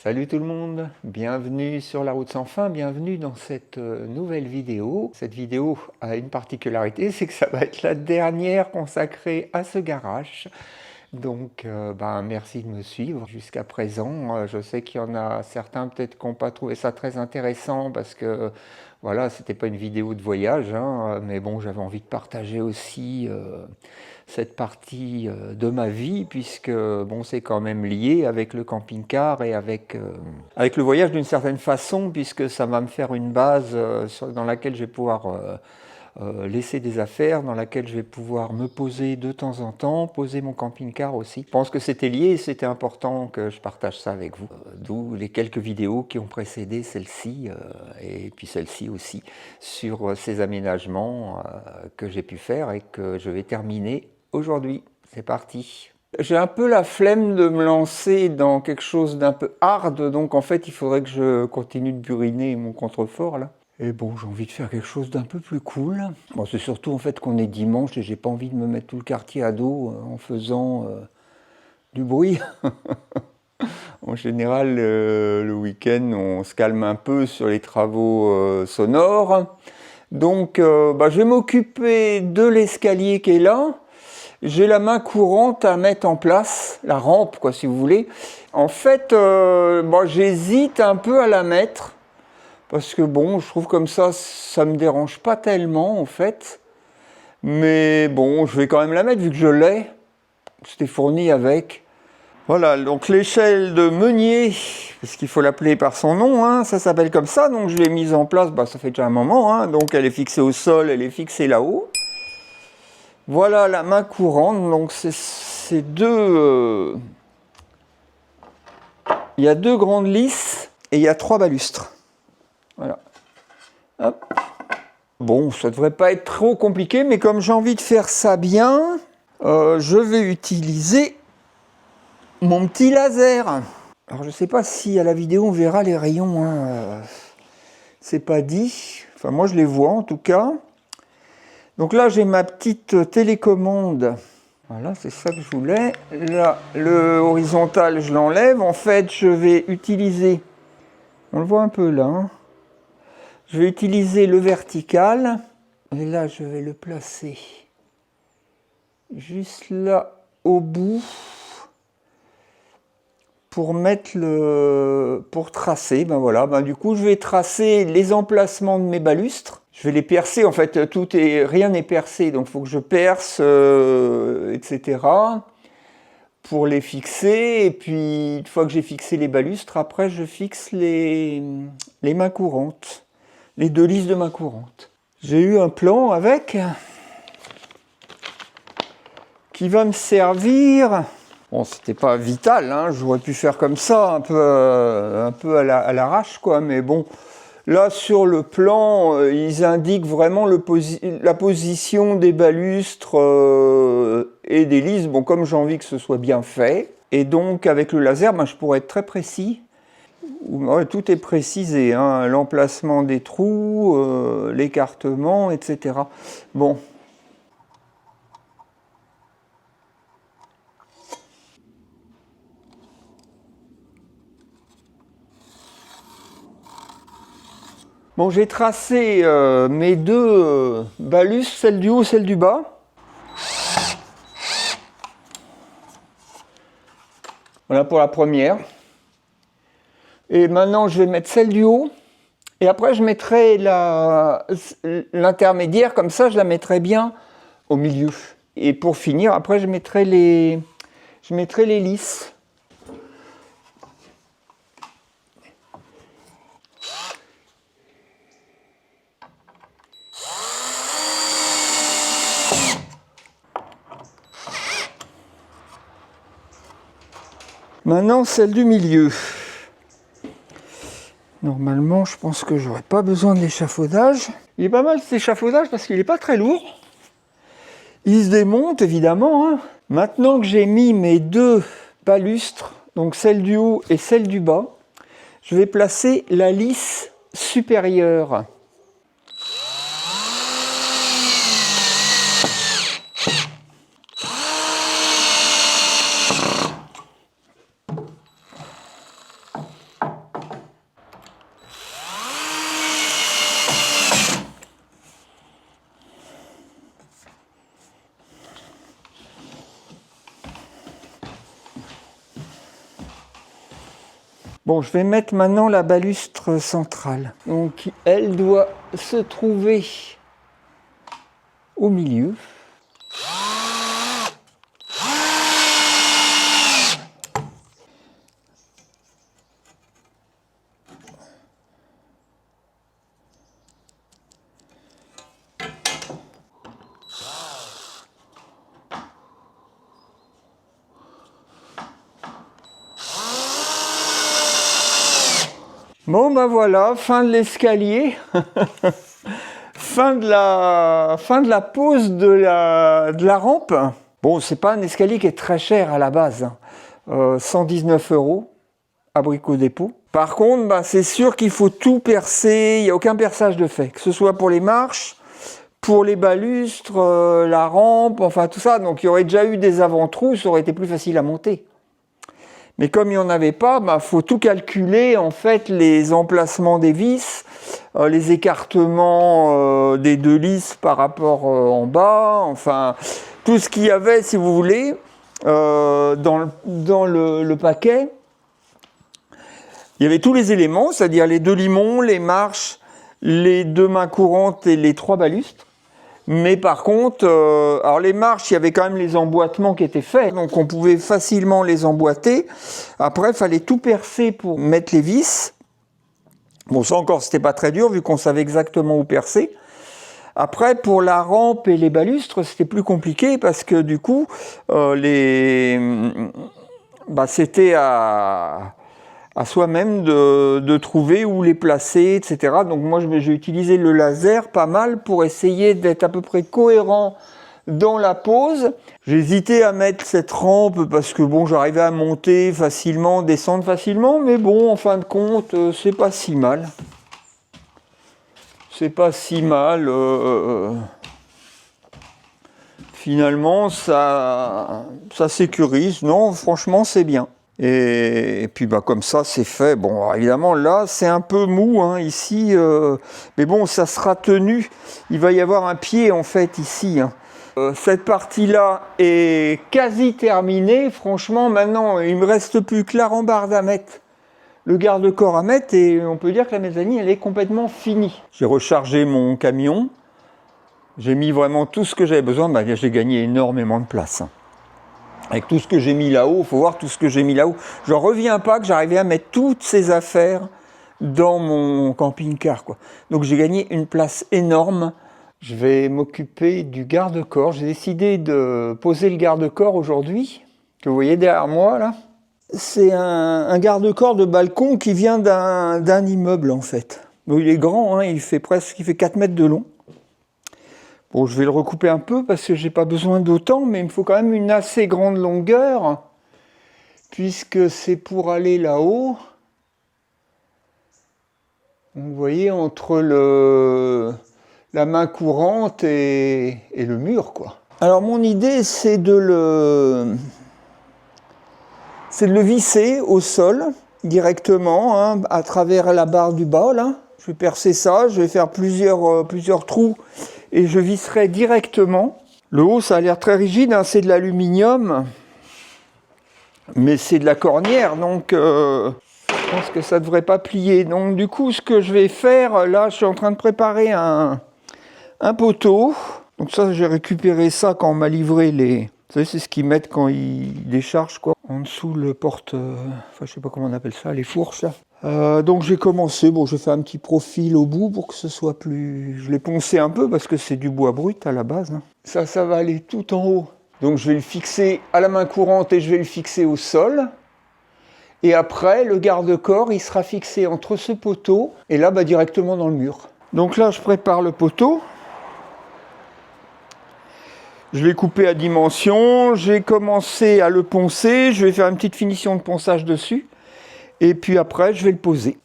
Salut tout le monde, bienvenue sur La Route Sans Fin, bienvenue dans cette nouvelle vidéo. Cette vidéo a une particularité, c'est que ça va être la dernière consacrée à ce garage. Donc merci de me suivre jusqu'à présent. Je sais qu'il y en a certains peut-être qui n'ont pas trouvé ça très intéressant parce que voilà, c'était pas une vidéo de voyage, hein, mais bon, j'avais envie de partager aussi cette partie de ma vie, puisque bon, c'est quand même lié avec le camping-car et avec le voyage d'une certaine façon, puisque ça va me faire une base dans laquelle je vais pouvoir laisser des affaires, dans laquelle je vais pouvoir me poser de temps en temps, poser mon camping-car aussi. Je pense que c'était lié et c'était important que je partage ça avec vous. D'où les quelques vidéos qui ont précédé celle-ci et puis celle-ci aussi sur ces aménagements que j'ai pu faire et que je vais terminer aujourd'hui. C'est parti. J'ai un peu la flemme de me lancer dans quelque chose d'un peu hard, donc en fait il faudrait que je continue de buriner mon contrefort là. Et bon, j'ai envie de faire quelque chose d'un peu plus cool. Bon, c'est surtout en fait qu'on est dimanche et j'ai pas envie de me mettre tout le quartier à dos en faisant du bruit. En général, le week-end, on se calme un peu sur les travaux sonores. Donc, je vais m'occuper de l'escalier qui est là. J'ai la main courante à mettre en place, la rampe, quoi, si vous voulez. En fait, j'hésite un peu à la mettre. Parce que bon, je trouve comme ça me dérange pas tellement en fait. Mais bon, je vais quand même la mettre vu que je l'ai. C'était fourni avec. Voilà, donc l'échelle de meunier, parce qu'il faut l'appeler par son nom, hein, ça s'appelle comme ça. Donc je l'ai mise en place, ça fait déjà un moment. Hein, donc elle est fixée au sol, elle est fixée là-haut. Voilà la main courante, donc c'est deux... Il y a deux grandes lisses et il y a trois balustres. Voilà. Hop. Bon, ça devrait pas être trop compliqué, mais comme j'ai envie de faire ça bien, je vais utiliser mon petit laser. Alors je sais pas si à la vidéo on verra les rayons, hein, c'est pas dit. Enfin moi je les vois en tout cas. Donc là j'ai ma petite télécommande. Voilà, c'est ça que je voulais. Là, le horizontal je l'enlève. En fait je vais utiliser, on le voit un peu là, hein. Je vais utiliser le vertical. Et là, je vais le placer juste là au bout pour pour tracer. Du coup, je vais tracer les emplacements de mes balustres. Je vais les percer. En fait, rien n'est percé, donc il faut que je perce, etc. pour les fixer. Et puis, une fois que j'ai fixé les balustres, après, je fixe les mains courantes, les deux lisses de mains courantes. J'ai eu un plan avec qui va me servir. Bon, c'était pas vital, hein, j'aurais pu faire comme ça, un peu à l'arrache, quoi. Mais bon, là sur le plan, ils indiquent vraiment la position des balustres et des lisses. Bon, comme j'ai envie que ce soit bien fait, et donc avec le laser, je pourrais être très précis. Ouais, tout est précisé, hein, l'emplacement des trous, l'écartement, etc. Bon. Bon, j'ai tracé mes deux balustres, celle du haut, celle du bas. Voilà pour la première. Et maintenant, je vais mettre celle du haut. Et après, je mettrai l'intermédiaire, comme ça, je la mettrai bien au milieu. Et pour finir, après, je mettrai les lisses. Maintenant, celle du milieu. Normalement, je pense que j'aurais pas besoin de l'échafaudage. Il est pas mal cet échafaudage parce qu'il n'est pas très lourd. Il se démonte évidemment, hein. Maintenant que j'ai mis mes deux balustres, donc celle du haut et celle du bas, je vais placer la lisse supérieure. Bon, je vais mettre maintenant la balustre centrale. Donc, elle doit se trouver au milieu. Bon ben voilà, fin de l'escalier, fin de la pose de la rampe. Bon, c'est pas un escalier qui est très cher à la base, 119 € à Brico Dépôt. Par contre, ben, c'est sûr qu'il faut tout percer, il n'y a aucun perçage de fait, que ce soit pour les marches, pour les balustres, la rampe, enfin tout ça. Donc il y aurait déjà eu des avant-trous, ça aurait été plus facile à monter. Mais comme il n'y en avait pas, bah, faut tout calculer, en fait, les emplacements des vis, les écartements des deux lisses par rapport en bas, enfin, tout ce qu'il y avait, si vous voulez, dans le paquet. Il y avait tous les éléments, c'est-à-dire les deux limons, les marches, les deux mains courantes et les trois balustres. Mais par contre, alors les marches, il y avait quand même les emboîtements qui étaient faits, donc on pouvait facilement les emboîter. Après, il fallait tout percer pour mettre les vis. Bon, ça encore, c'était pas très dur, vu qu'on savait exactement où percer. Après, pour la rampe et les balustres, c'était plus compliqué, parce que du coup, c'était à soi-même de trouver où les placer, etc. Donc moi, j'ai utilisé le laser pas mal pour essayer d'être à peu près cohérent dans la pose. J'ai hésité à mettre cette rampe parce que bon, j'arrivais à monter facilement, descendre facilement, mais bon, en fin de compte, c'est pas si mal. C'est pas si mal. Finalement, ça sécurise. Non, franchement, c'est bien. Et puis bah, comme ça, c'est fait. Bon, alors, évidemment, là, c'est un peu mou, hein, ici. Mais bon, ça sera tenu. Il va y avoir un pied, en fait, ici. Hein. Cette partie-là est quasi terminée. Franchement, maintenant, il ne me reste plus que la rambarde à mettre, le garde-corps à mettre, et on peut dire que la mezzanine, elle est complètement finie. J'ai rechargé mon camion. J'ai mis vraiment tout ce que j'avais besoin. Bah, j'ai gagné énormément de place. Hein. Avec tout ce que j'ai mis là-haut, il faut voir tout ce que j'ai mis là-haut. J'en reviens pas que j'arrivais à mettre toutes ces affaires dans mon camping-car, quoi. Donc j'ai gagné une place énorme. Je vais m'occuper du garde-corps. J'ai décidé de poser le garde-corps aujourd'hui, que vous voyez derrière moi là. C'est un garde-corps de balcon qui vient d'un immeuble en fait. Bon, il est grand, hein, il fait 4 mètres de long. Bon, je vais le recouper un peu parce que j'ai pas besoin d'autant, mais il me faut quand même une assez grande longueur, puisque c'est pour aller là-haut. Vous voyez, entre la main courante et le mur, quoi. Alors mon idée, c'est de le visser au sol directement, hein, à travers la barre du bas, là. Je vais percer ça, je vais faire plusieurs trous et je visserai directement. Le haut, ça a l'air très rigide, hein, c'est de l'aluminium, mais c'est de la cornière, donc je pense que ça ne devrait pas plier. Donc du coup, ce que je vais faire, là, je suis en train de préparer un poteau. Donc ça, j'ai récupéré ça quand on m'a livré les... Vous savez, c'est ce qu'ils mettent quand ils déchargent, quoi. En dessous, le porte... Enfin, je sais pas comment on appelle ça, les fourches, là. Donc j'ai commencé, bon, j'ai fait un petit profil au bout pour que ce soit plus... Je l'ai poncé un peu parce que c'est du bois brut à la base. Hein. Ça va aller tout en haut. Donc je vais le fixer à la main courante et je vais le fixer au sol. Et après, le garde-corps, il sera fixé entre ce poteau et là, bah, directement dans le mur. Donc là, je prépare le poteau. Je l'ai coupé à dimension, j'ai commencé à le poncer, je vais faire une petite finition de ponçage dessus. Et puis après, je vais le poser.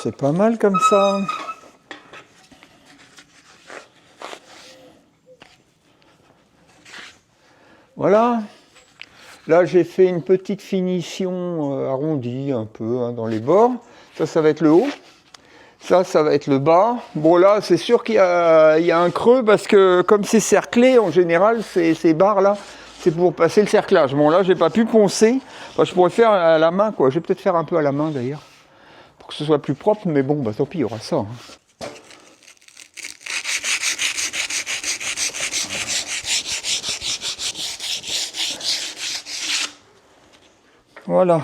c'est pas mal comme ça. Voilà. Là, j'ai fait une petite finition arrondie un peu hein, dans les bords. Ça va être le haut. Ça va être le bas. Bon, là, c'est sûr qu'il y a un creux parce que comme c'est cerclé, en général, ces barres-là, c'est pour passer le cerclage. Bon, là, j'ai pas pu poncer. Enfin, je pourrais faire à la main, quoi. Je vais peut-être faire un peu à la main, d'ailleurs, pour que ce soit plus propre. Mais bon, bah, tant pis, il y aura ça. Hein. Voilà.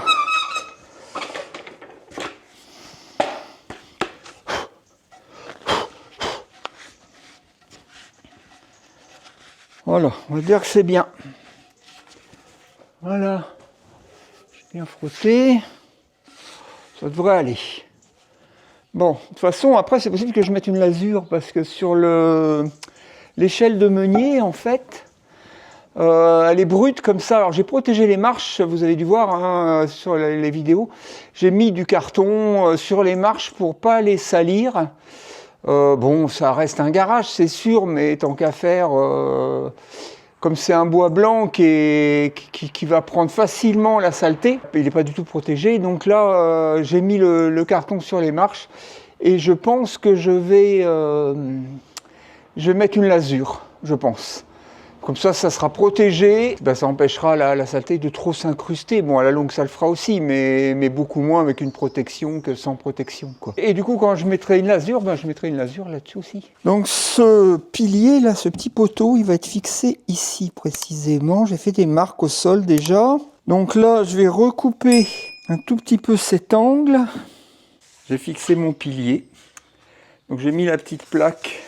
Voilà, on va dire que c'est bien. Voilà. J'ai bien frotté. Ça devrait aller. Bon, de toute façon, après, c'est possible que je mette une lasure parce que sur l'échelle de meunier, en fait, elle est brute comme ça. Alors, j'ai protégé les marches, vous avez dû voir hein, sur les vidéos. J'ai mis du carton sur les marches pour pas les salir. Bon, ça reste un garage, c'est sûr, mais tant qu'à faire, comme c'est un bois blanc qui va prendre facilement la saleté, il n'est pas du tout protégé. Donc là, j'ai mis le carton sur les marches et je pense que je vais mettre une lasure, je pense. Comme ça sera protégé, ben, ça empêchera la saleté de trop s'incruster. Bon, à la longue, ça le fera aussi, mais beaucoup moins avec une protection que sans protection, quoi. Et du coup, quand je mettrai une lasure, ben, je mettrai une lasure là-dessus aussi. Donc ce pilier, là, ce petit poteau, il va être fixé ici précisément. J'ai fait des marques au sol déjà. Donc là, je vais recouper un tout petit peu cet angle. J'ai fixé mon pilier. Donc j'ai mis la petite plaque.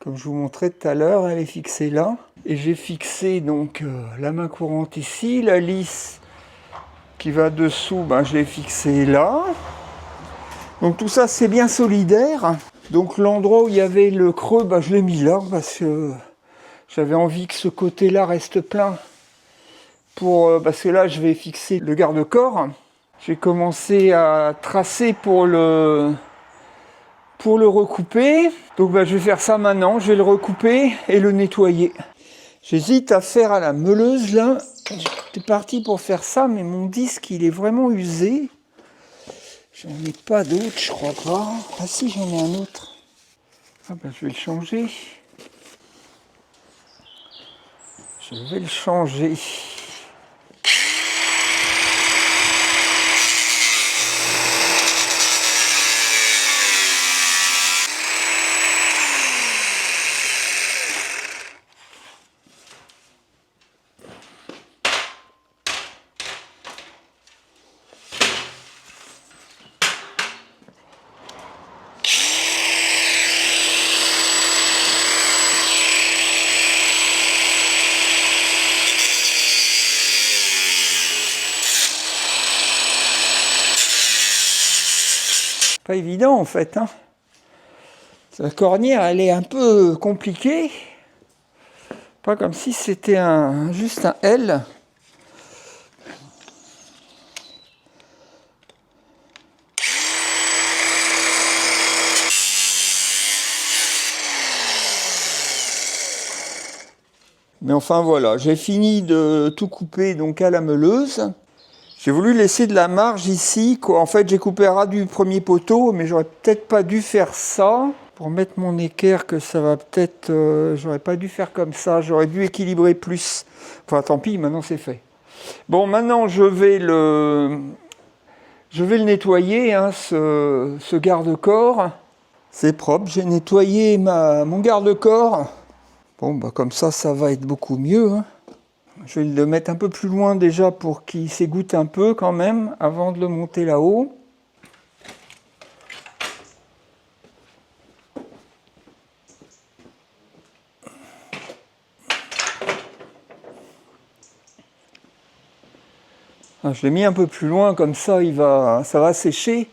Comme je vous montrais tout à l'heure, elle est fixée là. Et j'ai fixé donc la main courante ici, la lisse qui va dessous, ben, je l'ai fixée là. Donc tout ça c'est bien solidaire. Donc l'endroit où il y avait le creux, ben, je l'ai mis là parce que j'avais envie que ce côté-là reste plein. Parce que là je vais fixer le garde-corps. J'ai commencé à tracer pour le recouper. Donc bah, je vais faire ça maintenant, je vais le recouper et le nettoyer. J'hésite à faire à la meuleuse là. J'étais parti pour faire ça, mais mon disque il est vraiment usé. J'en ai pas d'autre, je crois pas. Ah si, j'en ai un autre. Ah bah, je vais le changer. Je vais le changer. Pas évident en fait. Hein. La cornière, elle est un peu compliquée. Pas comme si c'était juste un L. Mais enfin voilà, j'ai fini de tout couper donc à la meuleuse. J'ai voulu laisser de la marge ici, quoi. En fait, j'ai coupé à ras du premier poteau, mais j'aurais peut-être pas dû faire ça. Pour mettre mon équerre, que ça va peut-être... j'aurais pas dû faire comme ça, j'aurais dû équilibrer plus. Enfin, tant pis, maintenant c'est fait. Bon, maintenant, je vais le nettoyer, hein, ce garde-corps. C'est propre, j'ai nettoyé mon garde-corps. Bon, bah comme ça va être beaucoup mieux, hein. Je vais le mettre un peu plus loin déjà pour qu'il s'égoutte un peu quand même avant de le monter là-haut. Je l'ai mis un peu plus loin comme ça, ça va sécher.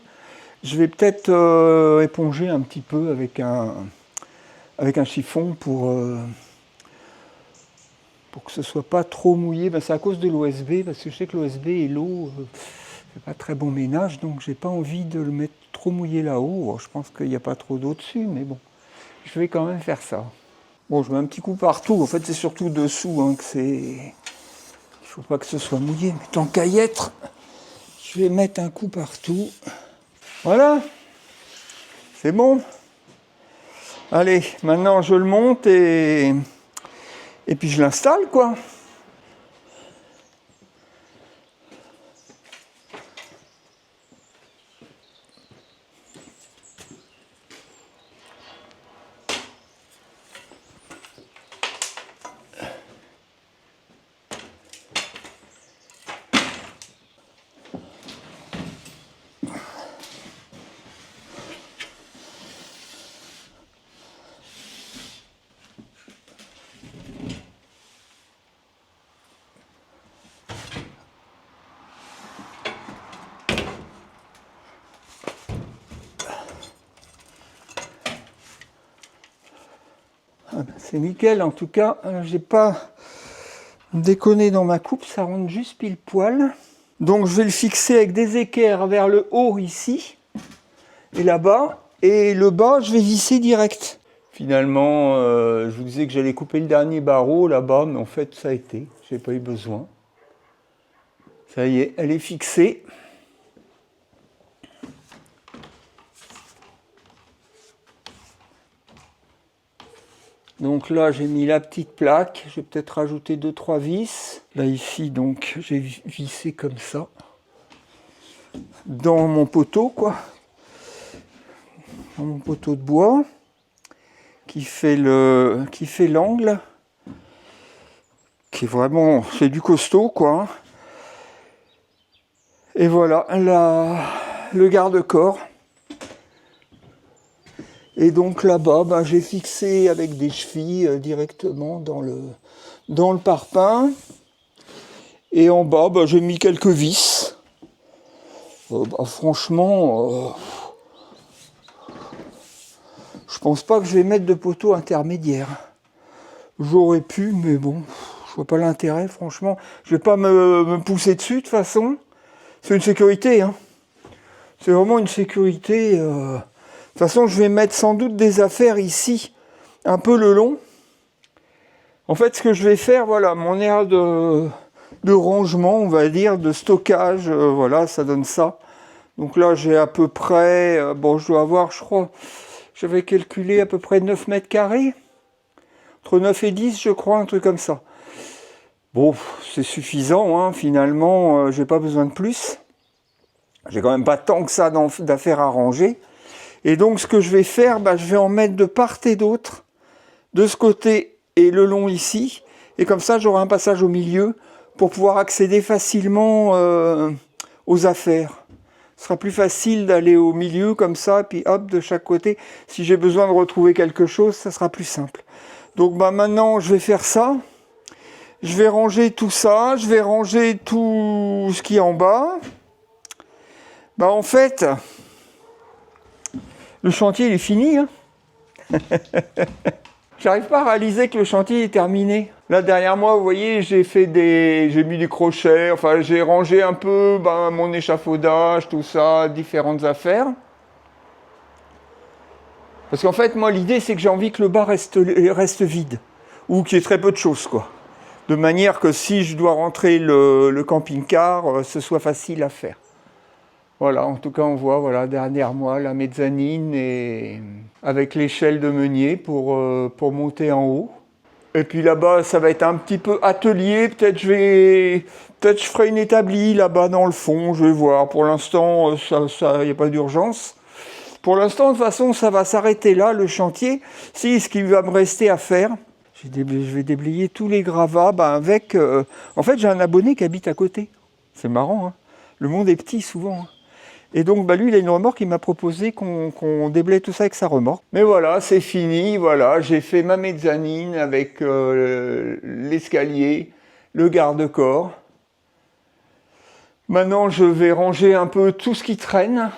Je vais peut-être éponger un petit peu avec un chiffon pour que ce soit pas trop mouillé. Ben, c'est à cause de l'OSB, parce que je sais que l'OSB et l'eau, fais pas très bon ménage, donc j'ai pas envie de le mettre trop mouillé là-haut. Bon, je pense qu'il n'y a pas trop d'eau dessus, mais bon, je vais quand même faire ça. Bon, je mets un petit coup partout. En fait, c'est surtout dessous hein, que c'est... Il faut pas que ce soit mouillé, mais tant qu'à y être, je vais mettre un coup partout. Voilà, c'est bon. Allez, maintenant je le monte et puis je l'installe, quoi. C'est nickel, en tout cas, j'ai pas déconné dans ma coupe, ça rentre juste pile poil. Donc je vais le fixer avec des équerres vers le haut ici, et là-bas, et le bas je vais visser direct. Finalement, je vous disais que j'allais couper le dernier barreau là-bas, mais en fait ça a été, j'ai pas eu besoin. Ça y est, elle est fixée. Donc là, j'ai mis la petite plaque. Je vais peut-être rajouter 2-3 vis. Là, ici, donc, j'ai vissé comme ça. Dans mon poteau, quoi. Dans mon poteau de bois. Qui fait l'angle. Qui est vraiment... C'est du costaud, quoi. Et voilà, le garde-corps. Et donc là-bas, ben, j'ai fixé avec des chevilles directement dans le parpaing. Et en bas, ben, j'ai mis quelques vis. Franchement, je pense pas que je vais mettre de poteau intermédiaire. J'aurais pu, mais bon, je vois pas l'intérêt, franchement. Je vais pas me pousser dessus, de toute façon. C'est une sécurité, hein. C'est vraiment une sécurité... De toute façon, je vais mettre sans doute des affaires ici, un peu le long. En fait, ce que je vais faire, voilà, mon aire de rangement, on va dire, de stockage, voilà, ça donne ça. Donc là, j'ai à peu près, bon, je dois avoir, je crois, j'avais calculé à peu près 9 mètres carrés. Entre 9 et 10, je crois, un truc comme ça. Bon, c'est suffisant, hein, finalement, j'ai pas besoin de plus. J'ai quand même pas tant que ça d'affaires à ranger. Et donc, ce que je vais faire, bah, je vais en mettre de part et d'autre, de ce côté et le long ici. Et comme ça, j'aurai un passage au milieu pour pouvoir accéder facilement aux affaires. Ce sera plus facile d'aller au milieu comme ça, puis hop, de chaque côté. Si j'ai besoin de retrouver quelque chose, ça sera plus simple. Donc bah, maintenant, je vais faire ça. Je vais ranger tout ça. Je vais ranger tout ce qui est en bas. Bah, en fait... Le chantier, il est fini. Hein. J'arrive pas à réaliser que le chantier est terminé. Là, derrière moi, vous voyez, j'ai mis des crochets. Enfin, j'ai rangé un peu mon échafaudage, tout ça, différentes affaires. Parce qu'en fait, moi, l'idée, c'est que j'ai envie que le bas reste vide. Ou qu'il y ait très peu de choses, quoi. De manière que si je dois rentrer le camping-car, ce soit facile à faire. Voilà, en tout cas, on voit voilà, derrière moi la mezzanine et avec l'échelle de meunier pour monter en haut. Et puis là-bas, ça va être un petit peu atelier. Peut-être je ferai une établie là-bas dans le fond. Je vais voir. Pour l'instant, il n'y a pas d'urgence. Pour l'instant, de toute façon, ça va s'arrêter là, le chantier. Si, ce qui va me rester à faire, je vais déblayer tous les gravats avec... En fait, j'ai un abonné qui habite à côté. C'est marrant, hein. Le monde est petit souvent, hein. Et donc lui, il a une remorque, il m'a proposé qu'on déblaye tout ça avec sa remorque. Mais voilà, c'est fini, voilà, j'ai fait ma mezzanine avec l'escalier, le garde-corps. Maintenant, je vais ranger un peu tout ce qui traîne.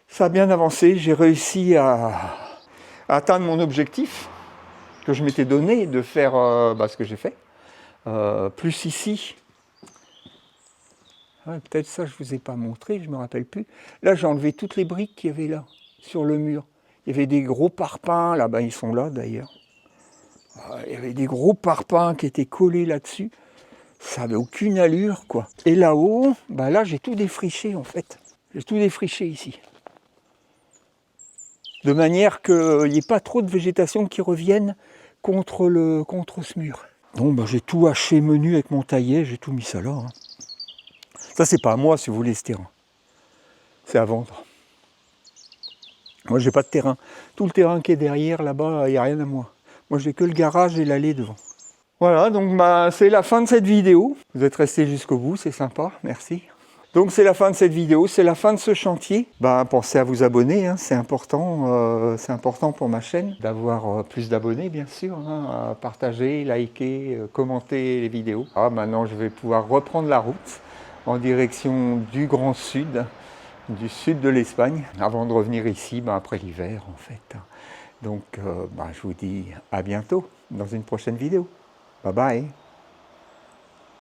Ça a bien avancé, j'ai réussi à atteindre mon objectif que je m'étais donné de faire ce que j'ai fait. Plus ici. Ouais, peut-être ça, je ne vous ai pas montré, je ne me rappelle plus. Là, j'ai enlevé toutes les briques qu'il y avait là, sur le mur. Il y avait des gros parpaings, là-bas, ils sont là d'ailleurs. Il y avait des gros parpaings qui étaient collés là-dessus. Ça n'avait aucune allure, quoi. Et là-haut, bah là, j'ai tout défriché, en fait. J'ai tout défriché ici. De manière qu'il n'y ait pas trop de végétation qui revienne contre ce mur. Donc, bah, j'ai tout haché menu avec mon taillet, j'ai tout mis ça là. Hein. Ça, c'est pas à moi, si vous voulez, ce terrain. C'est à vendre. Moi, j'ai pas de terrain. Tout le terrain qui est derrière, là-bas, il n'y a rien à moi. Moi, j'ai que le garage et l'allée devant. Voilà, donc bah, c'est la fin de cette vidéo. Vous êtes restés jusqu'au bout, c'est sympa, merci. Donc c'est la fin de cette vidéo, c'est la fin de ce chantier. Bah, pensez à vous abonner, hein, c'est important pour ma chaîne d'avoir plus d'abonnés, bien sûr. Hein, à partager, liker, commenter les vidéos. Ah, maintenant, je vais pouvoir reprendre la route en direction du Grand Sud, du sud de l'Espagne, avant de revenir ici après l'hiver, en fait. Donc, je vous dis à bientôt dans une prochaine vidéo. Bye bye.